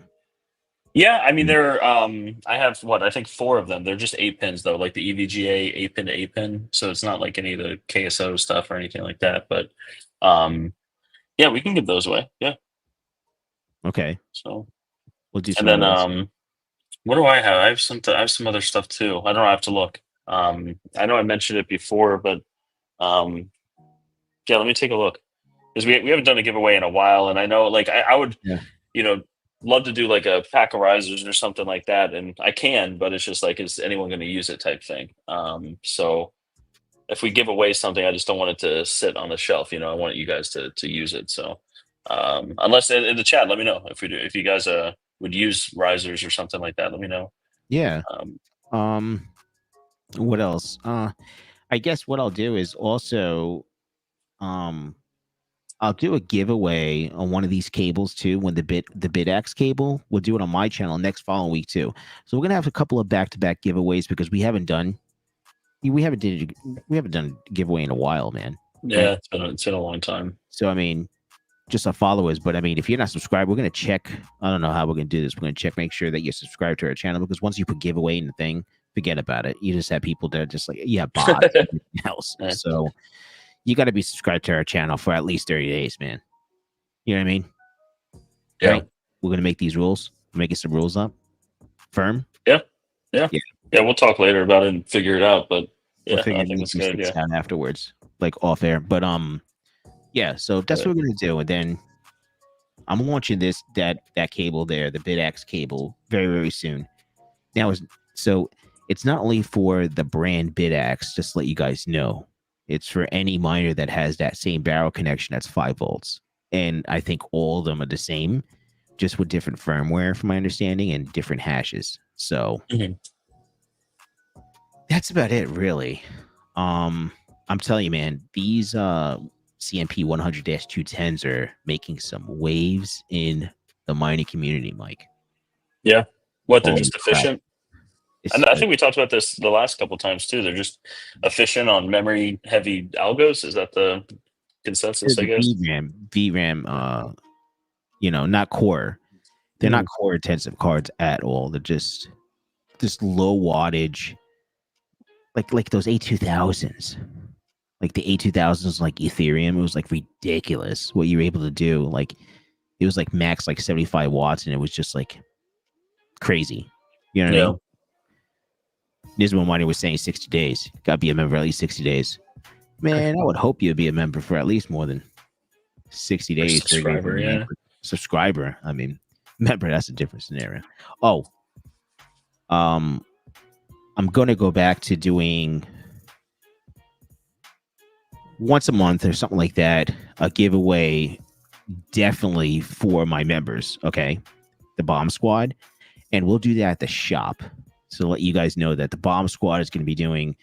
Yeah, I mean, they're I have I think 4 of them. They're just 8 pins though, like the EVGA 8 pin to 8 pin. So it's not like any of the KSO stuff or anything like that. But yeah, we can give those away. Yeah. Okay. So we'll do. And then what do I have? I have some other stuff too. I don't know. I have to look. I know I mentioned it before, but yeah, let me take a look, because we haven't done a giveaway in a while, and I know like I would love to do like a pack of risers or something like that, and I can, but it's just like, is anyone going to use it type thing. So if we give away something, I just don't want it to sit on the shelf. I want you guys to use it. So unless in the chat, let me know if you guys would use risers or something like that. Let me know. Yeah. What else? I guess what I'll do is also I'll do a giveaway on one of these cables too. When the BitX cable, we'll do it on my channel next following week too. So we're gonna have a couple of back-to-back giveaways, because we haven't done a giveaway in a while, man. Yeah, it's been a long time. So I mean, just our followers. But I mean, if you're not subscribed, we're gonna check. I don't know how we're gonna do this. We're gonna check, make sure that you're subscribed to our channel, because once you put giveaway in the thing, forget about it. You just have people that are just like, yeah, bots and everything else. Yeah. So you got to be subscribed to our channel for at least 30 days, man. You know what I mean? Yeah. Right? We're going to make these rules, making some rules up. Firm? Yeah. We'll talk later about it and figure it out. But yeah, We'll figure I think these that's a good things idea. out afterwards, like off air. But yeah, so that's what we're gonna do. And then I'm launching that cable there, the BitX cable, very, very soon. Now it's not only for the brand BitX, just to let you guys know. It's for any miner that has that same barrel connection that's 5 volts. And I think all of them are the same, just with different firmware, from my understanding, and different hashes. So that's about it, really. I'm telling you, man, these CMP 100-210s are making some waves in the mining community, Mike. Yeah. What, they're Holy just crap. efficient? And I think we talked about this the last couple of times too. They're just efficient on memory heavy algos. Is that the consensus, I guess? VRAM, not core. They're not core intensive cards at all. They're just low wattage, like those A2000s. Like the A2000s, like Ethereum, it was like ridiculous what you were able to do. Like it was like max like 75 watts, and it was just like crazy. You know what I mean? Nismo Miner was saying 60 days. Got to be a member at least 60 days. Man, I would hope you'd be a member for at least more than 60 days. Subscriber, yeah. Subscriber. I mean, member, that's a different scenario. Oh, I'm going to go back to doing once a month or something like that, a giveaway definitely for my members. Okay. The Bomb Squad. And we'll do that at the shop. So let you guys know that the Bomb Squad is going to be doing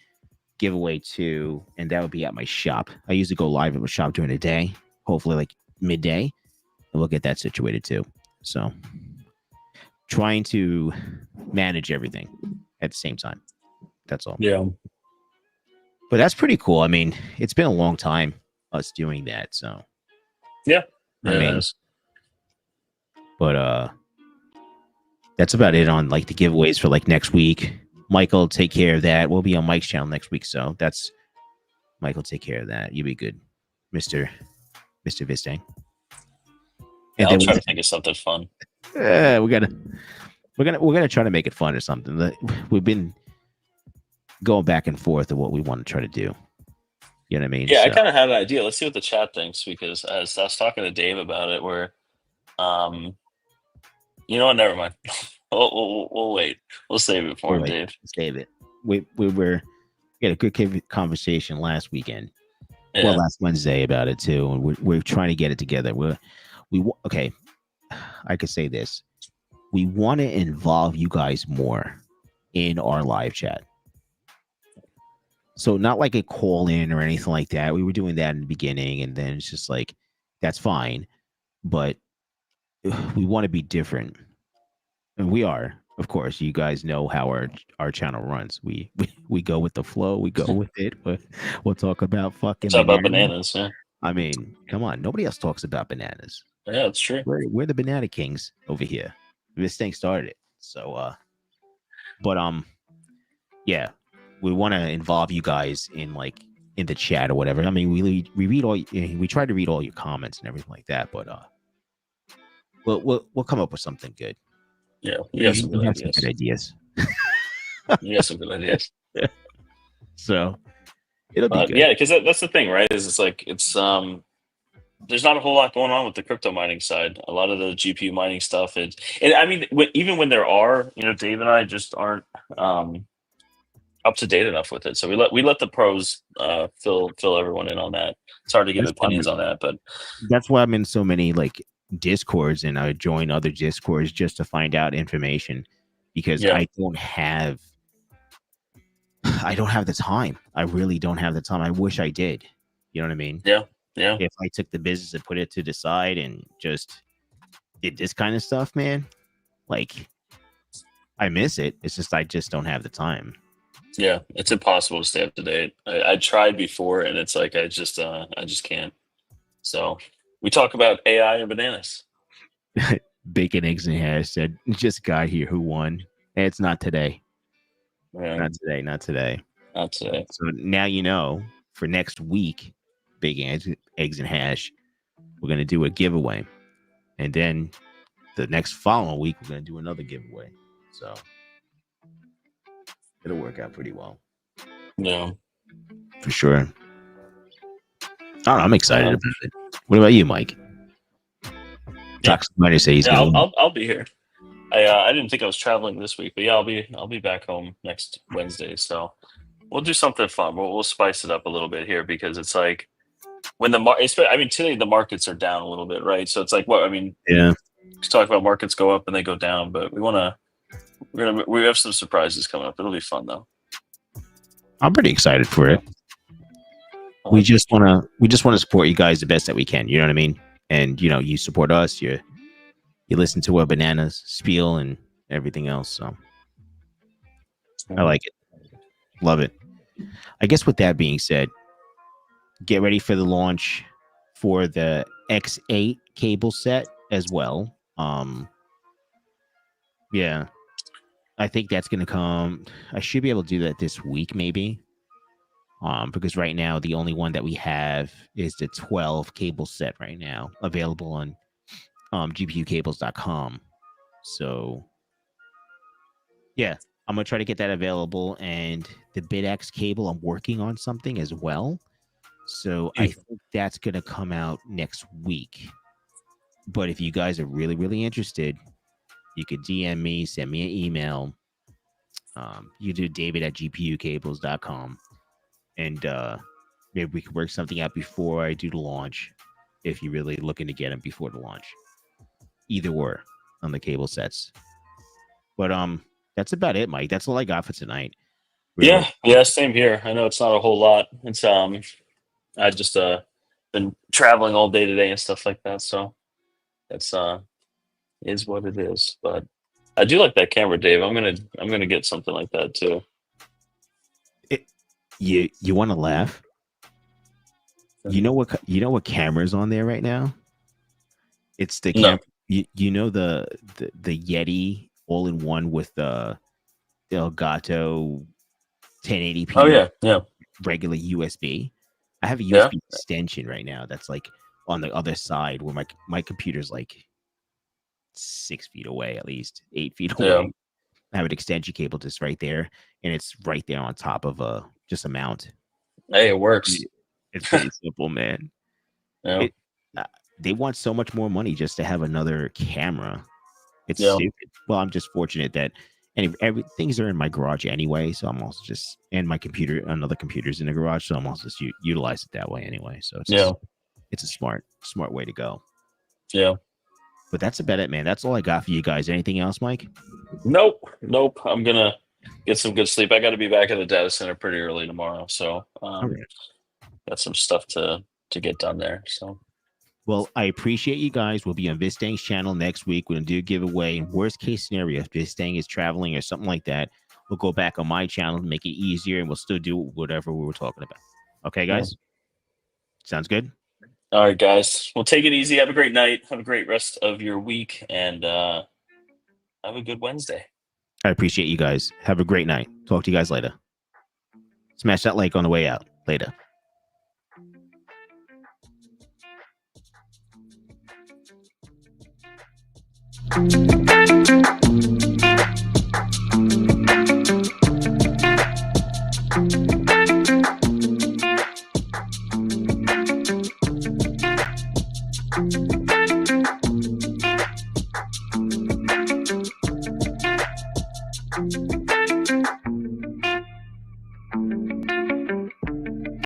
giveaway too, and that would be at my shop. I usually go live at my shop during the day, hopefully like midday, and we'll get that situated too. So trying to manage everything at the same time. That's all. Yeah. But that's pretty cool. I mean, it's been a long time us doing that. So yeah. I mean, but that's about it on like the giveaways for like next week. Michael, take care of that. We'll be on Mike's channel next week, so that's Michael. Take care of that. You be good, Mister Vistang. And I'll try to think of something fun. We're gonna try to make it fun or something. We've been going back and forth of what we want to try to do. You know what I mean? Yeah, so I kind of have an idea. Let's see what the chat thinks, because as I was talking to Dave about it, where, you know what? Never mind. We'll wait. We'll save it for him, Dave. Save it. We had a good conversation last weekend. Yeah. Well, last Wednesday about it too, and we're trying to get it together. Okay. I could say this: we want to involve you guys more in our live chat. So not like a call in or anything like that. We were doing that in the beginning, and then it's just like that's fine, but we want to be different. And we are, of course. You guys know how our channel runs. We go with the flow. We go with it. We'll talk about fucking bananas. Yeah. I mean, come on. Nobody else talks about bananas. Yeah, that's true. We're the banana kings over here. This thing started it. So, yeah, we want to involve you guys in the chat or whatever. I mean, we read we try to read all your comments and everything like that. But we'll come up with something good. Yeah, we have some good ideas. You have some good ideas. So it'll be good. Yeah, because that's the thing, right? Is it's there's not a whole lot going on with the crypto mining side. A lot of the GPU mining stuff, and I mean, even when there are, Dave and I just aren't up to date enough with it. So we let the pros fill everyone in on that. It's hard to give opinions on that, but that's why I'm in so many Discords, and I join other Discords just to find out information, because I don't have the time. I really don't have the time. I wish I did. You know what I mean? Yeah. If I took the business and put it to the side and just did this kind of stuff, man, I miss it. It's just I just don't have the time. Yeah, it's impossible to stay up to date. I tried before, and it's like I just can't. So we talk about AI and bananas. Bacon, eggs, and hash said, just got here who won. It's not today. Not today. Not today. Not today. So now you know for next week, Big Eggs and Hash, we're going to do a giveaway. And then the next following week, we're going to do another giveaway. So it'll work out pretty well. Yeah. For sure. I don't know. I'm excited about it. What about you, Mike? Toxic Miner says he's going to I'll be here. I didn't think I was traveling this week, but yeah, I'll be back home next Wednesday. So we'll do something fun. We'll spice it up a little bit here because it's like when today the markets are down a little bit, right? So it's like yeah. We talk about markets go up and they go down, but we have some surprises coming up. It'll be fun though. I'm pretty excited for it. We just want to support you guys the best that we can. You know what I mean? And you support us. You listen to our bananas spiel and everything else. So I like it. Love it. I guess with that being said, get ready for the launch for the X8 cable set as well. Yeah, I think that's going to come. I should be able to do that this week, maybe. Because right now the only one that we have is the 12 cable set right now available on GPUcables.com. So yeah, I'm gonna try to get that available, and the BitX cable I'm working on something as well. So I think that's gonna come out next week. But if you guys are really, really interested, you could DM me, send me an email. You do David@GPUcables.com. And maybe we could work something out before I do the launch if you're really looking to get them before the launch. Either or on the cable sets. But that's about it, Mike. That's all I got for tonight. Really. Yeah, same here. I know it's not a whole lot. It's I just been traveling all day today and stuff like that, so that's is what it is. But I do like that camera, Dave. I'm gonna get something like that too. You want to laugh? You know what camera's on there right now? It's the camera. No. You know the Yeti all-in-one with the Elgato 1080p. Oh yeah. Regular USB. I have a USB extension right now that's like on the other side where my computer's like 6 feet away, at least 8 feet away. Yeah. I have an extension cable just right there, and it's right there on top of just a mount. Hey, it works. It's pretty simple, man. Yeah. They want so much more money just to have another camera. It's stupid. Well, I'm just fortunate that things are in my garage anyway, so I'm also just my computer, another computer's in the garage, so I'm also just utilize it that way anyway. So it's a smart way to go. Yeah. But that's about it, man. That's all I got for you guys. Anything else, Mike? Nope. I'm gonna get some good sleep. I got to be back at the data center pretty early tomorrow, so got some stuff to get done there. So, well, I appreciate you guys. We'll be on Vistang's channel next week. We're gonna do a giveaway. Worst case scenario, if Vistang is traveling or something like that, we'll go back on my channel to make it easier, and we'll still do whatever we were talking about. Okay, guys. Sounds good. All right, guys. Well, take it easy. Have a great night. Have a great rest of your week, and have a good Wednesday. I appreciate you guys. Have a great night. Talk to you guys later. Smash that like on the way out. Later.